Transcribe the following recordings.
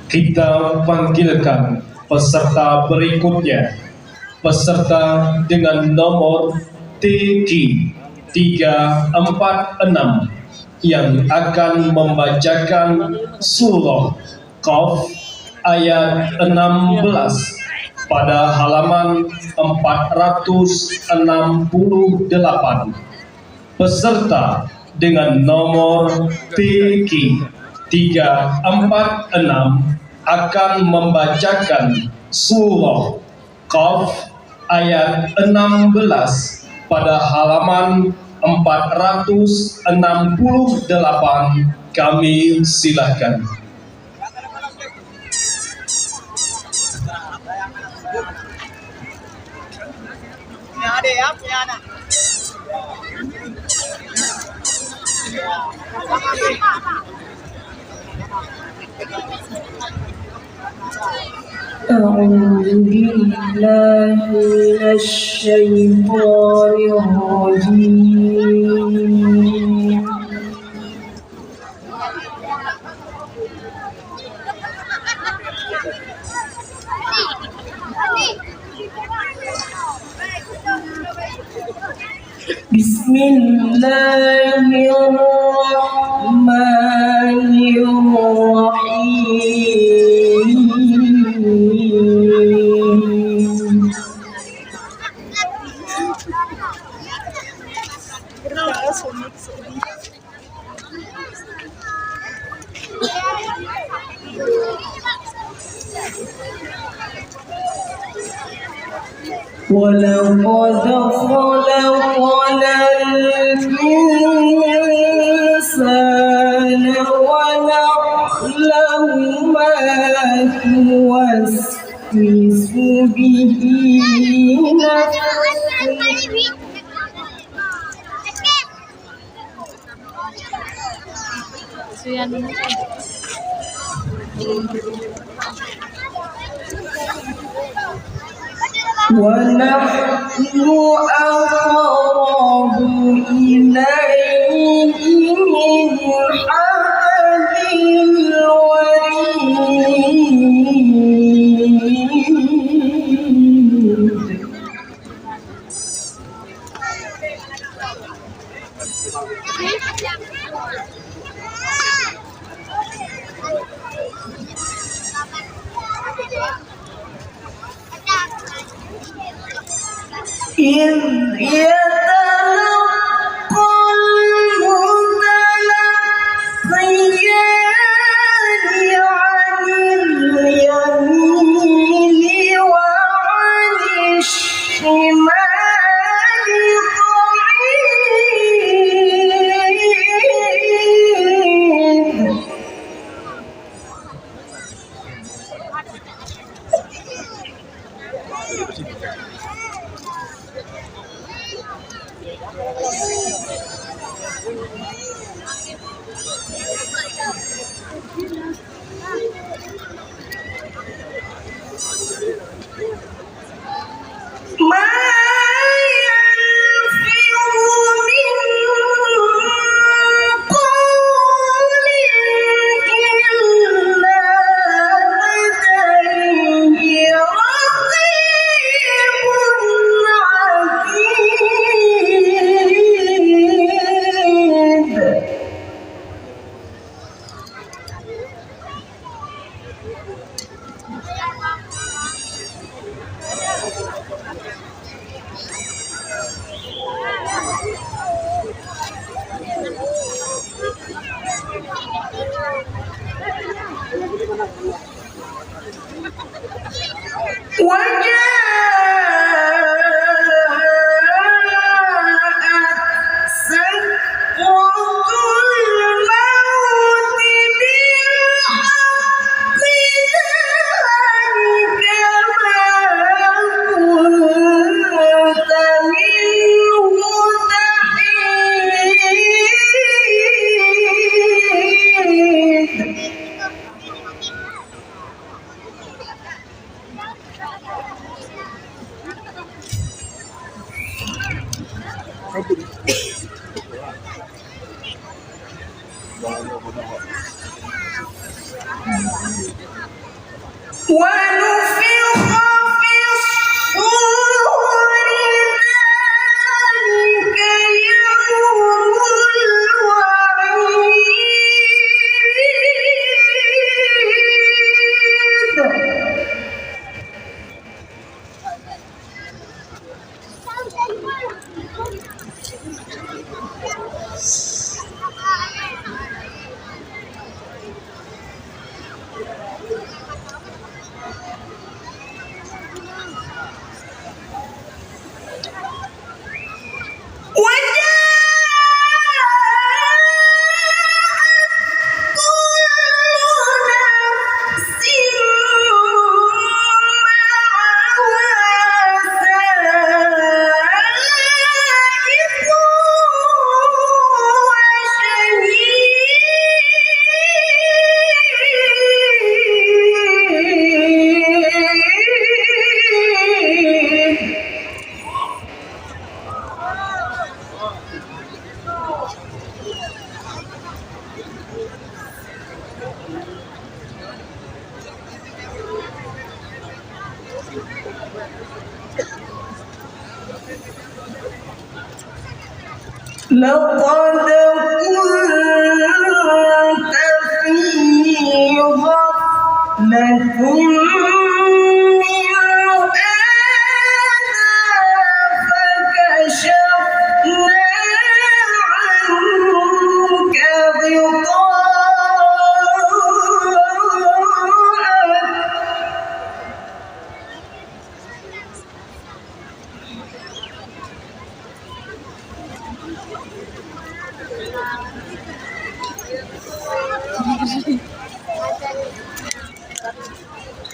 Kita panggilkan peserta berikutnya. Peserta dengan nomor TQ 346 yang akan membacakan surah Qaf ayat 16 pada halaman 468. Peserta dengan nomor TQ 346 akan membacakan surah Qaf ayat 16 pada halaman 468. Kami silakan. أعوذ بالله من الشيطان الرجيم بسم الله الرحمن الرحيم ولقد خلقنا الإنسان ونعلم ما توسوس به نفسه ونحن أقرب إليه من حبل الوريد إذ يتلقى المتلقيان عن اليمين وعن الشمال قعيد ما يلفظ من قول إلا لديه رقيب عتيد وجاءت سكرة الموت بالحق ذلك ما كنت منه تحيد ونفخ في الصور ذلك يوم الوعيد لقد كنت في غفلة من هذا فكشفنا عنك غطاءك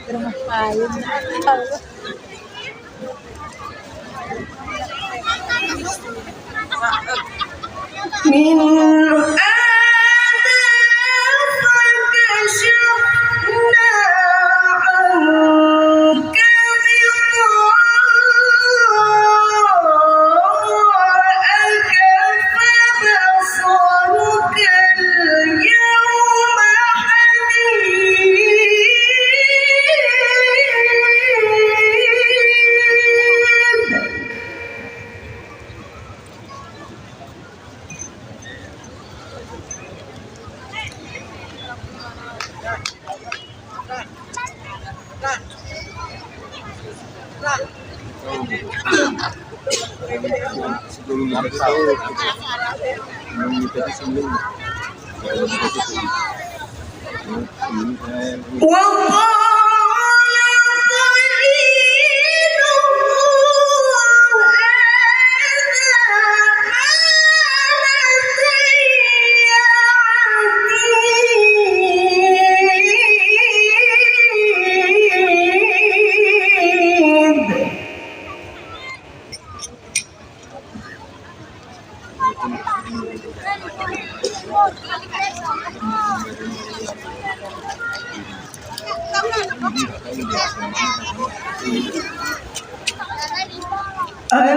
Rumah kain. من هذا فكشفنا عنك غطاءك فبصرك اليوم حديد sebelum tahu mengikuti sebelum وقال قرينه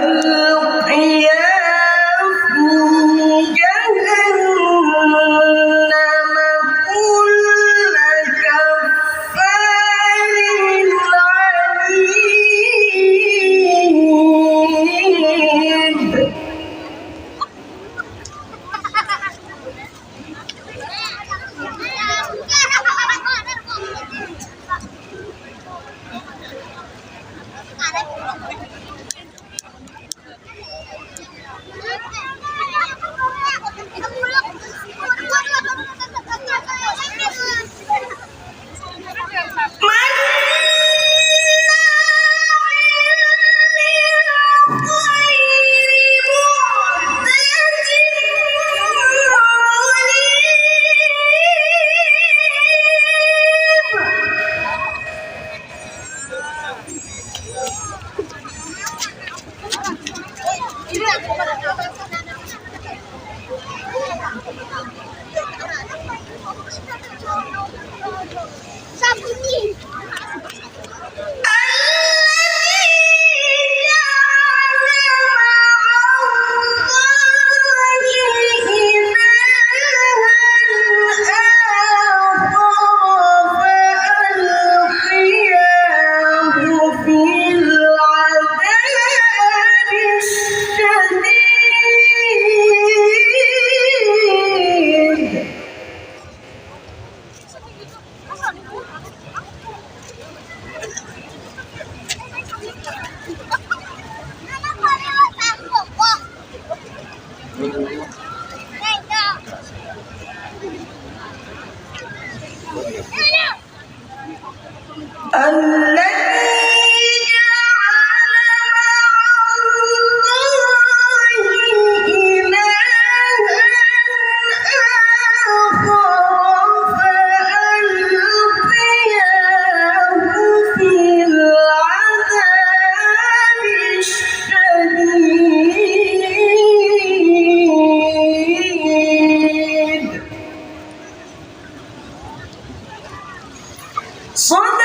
ألقيا في جهنم كل كفار عنيد الذي جعل مع الله إلها آخر فألقياه في العذاب الشديد. صدق